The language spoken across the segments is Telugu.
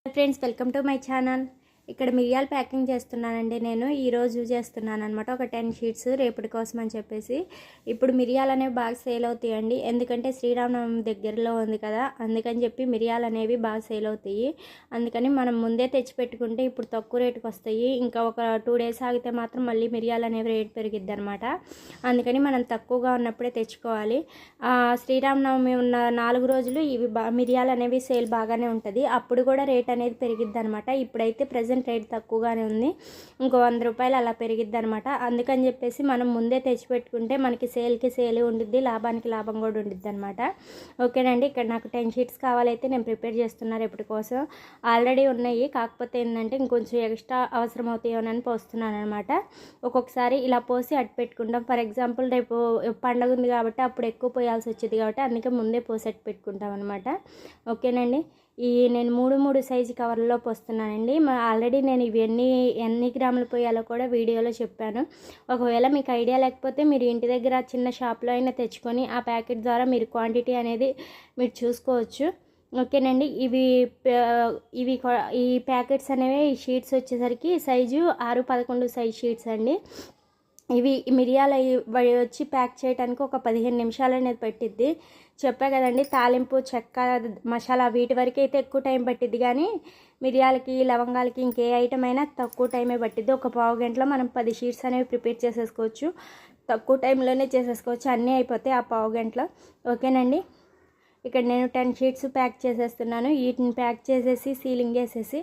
Friends, welcome to my channel. ఇక్కడ మిరియాలు ప్యాకింగ్ చేస్తున్నానండి. నేను ఈరోజు చేస్తున్నాను అనమాట. ఒక 10 షీట్స్ రేపటి కోసం అని చెప్పేసి. ఇప్పుడు మిరియాలు అనేవి బాగా సేల్ అవుతాయండి. ఎందుకంటే శ్రీరామనవమి దగ్గరలో ఉంది కదా, అందుకని చెప్పి మిరియాలు అనేవి బాగా సేల్ అవుతాయి. అందుకని మనం ముందే తెచ్చి పెట్టుకుంటే ఇప్పుడు తక్కువ రేటుకి వస్తాయి. ఇంకా ఒక 2 డేస్ ఆగితే మాత్రం మళ్ళీ మిరియాలు అనేవి రేట్ పెరిగిద్ది అనమాట. అందుకని మనం తక్కువగా ఉన్నప్పుడే తెచ్చుకోవాలి. శ్రీరామనవమి ఉన్న 4 రోజులు ఇవి మిరియాలు అనేవి సేల్ బాగానే ఉంటుంది. అప్పుడు కూడా రేట్ అనేది పెరిగిద్ది అనమాట. ఇప్పుడైతే ప్రజెంట్ రేట్ తక్కువగానే ఉంది. ఇంకో 100 రూపాయలు అలా పెరిగిద్ది అనమాట. అందుకని చెప్పేసి మనం ముందే తెచ్చిపెట్టుకుంటే మనకి సేల్కి సేల్ ఉండిద్ది, లాభానికి లాభం కూడా ఉండిద్ది అనమాట. ఓకేనండి. ఇక్కడ నాకు 10 షీట్స్ కావాలైతే నేను ప్రిపేర్ చేస్తున్నాను రేపటి కోసం. ఆల్రెడీ ఉన్నాయి, కాకపోతే ఏంటంటే ఇంకొంచెం ఎక్స్ట్రా అవసరం అవుతాయోనని పోస్తున్నాను అనమాట. ఒక్కొక్కసారి ఇలా పోసి అట్టు పెట్టుకుంటాం. ఫర్ ఎగ్జాంపుల్ రేపు పండగ ఉంది కాబట్టి అప్పుడు ఎక్కువ పోయాల్సి వచ్చేది కాబట్టి అందుకే ముందే పోసి అట్టు పెట్టుకుంటాం అనమాట. ఓకేనండి. నేను 3 సైజు కవర్లో పోస్తున్నానండి. ఆల్రెడీ నేను ఇవి ఎన్ని గ్రాములు పోయాలో కూడా వీడియోలో చెప్పాను. ఒకవేళ మీకు ఐడియా లేకపోతే మీరు ఇంటి దగ్గర చిన్న షాప్లో అయినా తెచ్చుకొని ఆ ప్యాకెట్ ద్వారా మీరు క్వాంటిటీ అనేది మీరు చూసుకోవచ్చు. ఓకేనండి. ఈ ప్యాకెట్స్ అనేవి ఈ షీట్స్ వచ్చేసరికి సైజు 6-11 సైజ్ షీట్స్ అండి. ఇవి మిరియాలు వచ్చి ప్యాక్ చేయడానికి ఒక 15 నిమిషాలు అనేది పట్టిద్ది. చెప్పా కదండి, తాలింపు, చెక్క, మసాలా వీటి వరకు అయితే ఎక్కువ టైం పట్టిద్ది, కానీ మిరియాలకి, లవంగాలకి ఇంకే ఐటమ్ అయినా తక్కువ టైమే పట్టిద్ది. ఒక పావు గంటలో మనం 10 షీట్స్ అనేవి ప్రిపేర్ చేసేసుకోవచ్చు. తక్కువ టైంలోనే చేసేసుకోవచ్చు, అన్నీ అయిపోతాయి ఆ పావు గంటలో. ఓకేనండి. ఇక్కడ నేను 10 షీట్స్ ప్యాక్ చేసేస్తున్నాను. వీటిని ప్యాక్ చేసేసి సీలింగ్ వేసేసి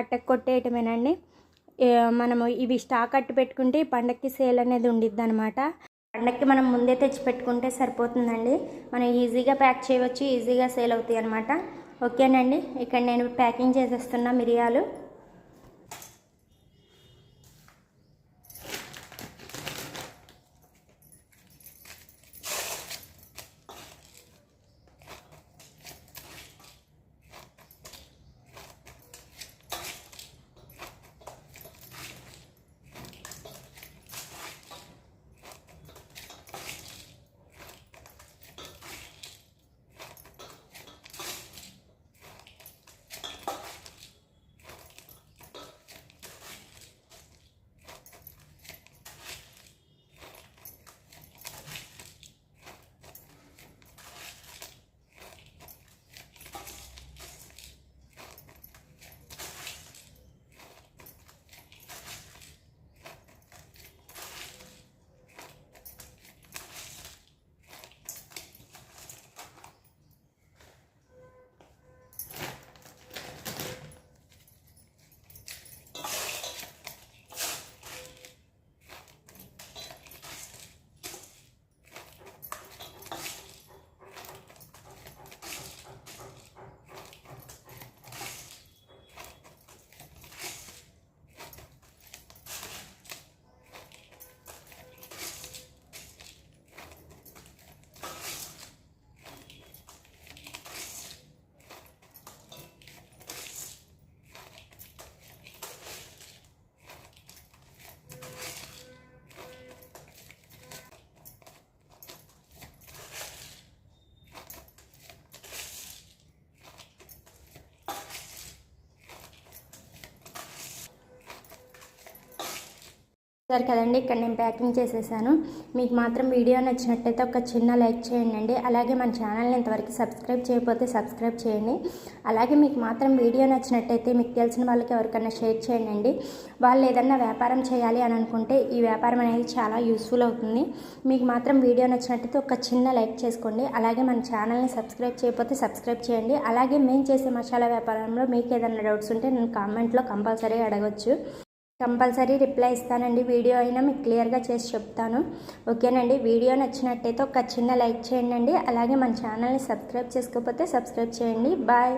అట్టకు కొట్టేయటమేనండి. మనము ఇవి స్టాక్ అట్టు పెట్టుకుంటే పండక్కి సేల్ అనేది ఉండిద్ది అనమాట. పండక్కి మనం ముందే తెచ్చి పెట్టుకుంటే సరిపోతుందండి. మనం ఈజీగా ప్యాక్ చేయవచ్చు, ఈజీగా సేల్ అవుతాయి అనమాట. ఓకేనండి. ఇక్కడ నేను ప్యాకింగ్ చేసేస్తున్నా మిరియాలు. సరే కదండి, ఇక్కడ నేను ప్యాకింగ్ చేసేసాను. మీకు మాత్రం వీడియో నచ్చినట్టయితే ఒక చిన్న లైక్ చేయండి. అలాగే మన ఛానల్ని ఇంతవరకు సబ్స్క్రైబ్ చేయకపోతే సబ్స్క్రైబ్ చేయండి. అలాగే మీకు మాత్రం వీడియో నచ్చినట్టయితే మీకు తెలిసిన వాళ్ళకి ఎవరికైనా షేర్ చేయండి. వాళ్ళు ఏదన్నా వ్యాపారం చేయాలి అని అనుకుంటే ఈ వ్యాపారం అనేది చాలా యూస్ఫుల్ అవుతుంది. మీకు మాత్రం వీడియో నచ్చినట్టయితే ఒక చిన్న లైక్ చేసుకోండి. అలాగే మన ఛానల్ని సబ్స్క్రైబ్ చేయకపోతే సబ్స్క్రైబ్ చేయండి. అలాగే మేము చేసే మసాలా వ్యాపారంలో మీకు ఏదైనా డౌట్స్ ఉంటే నేను కామెంట్లో కంపల్సరీ అడగవచ్చు. కంపల్సరీ రిప్లై ఇస్తానండి. వీడియో అయినా మీకు క్లియర్గా చేసి చెప్తాను. ఓకేనండి. వీడియో నచ్చినట్టయితే ఒక చిన్న లైక్ చేయండి. అలాగే మన ఛానల్ని సబ్స్క్రైబ్ చేసుకోకపోతే సబ్స్క్రైబ్ చేయండి. బాయ్.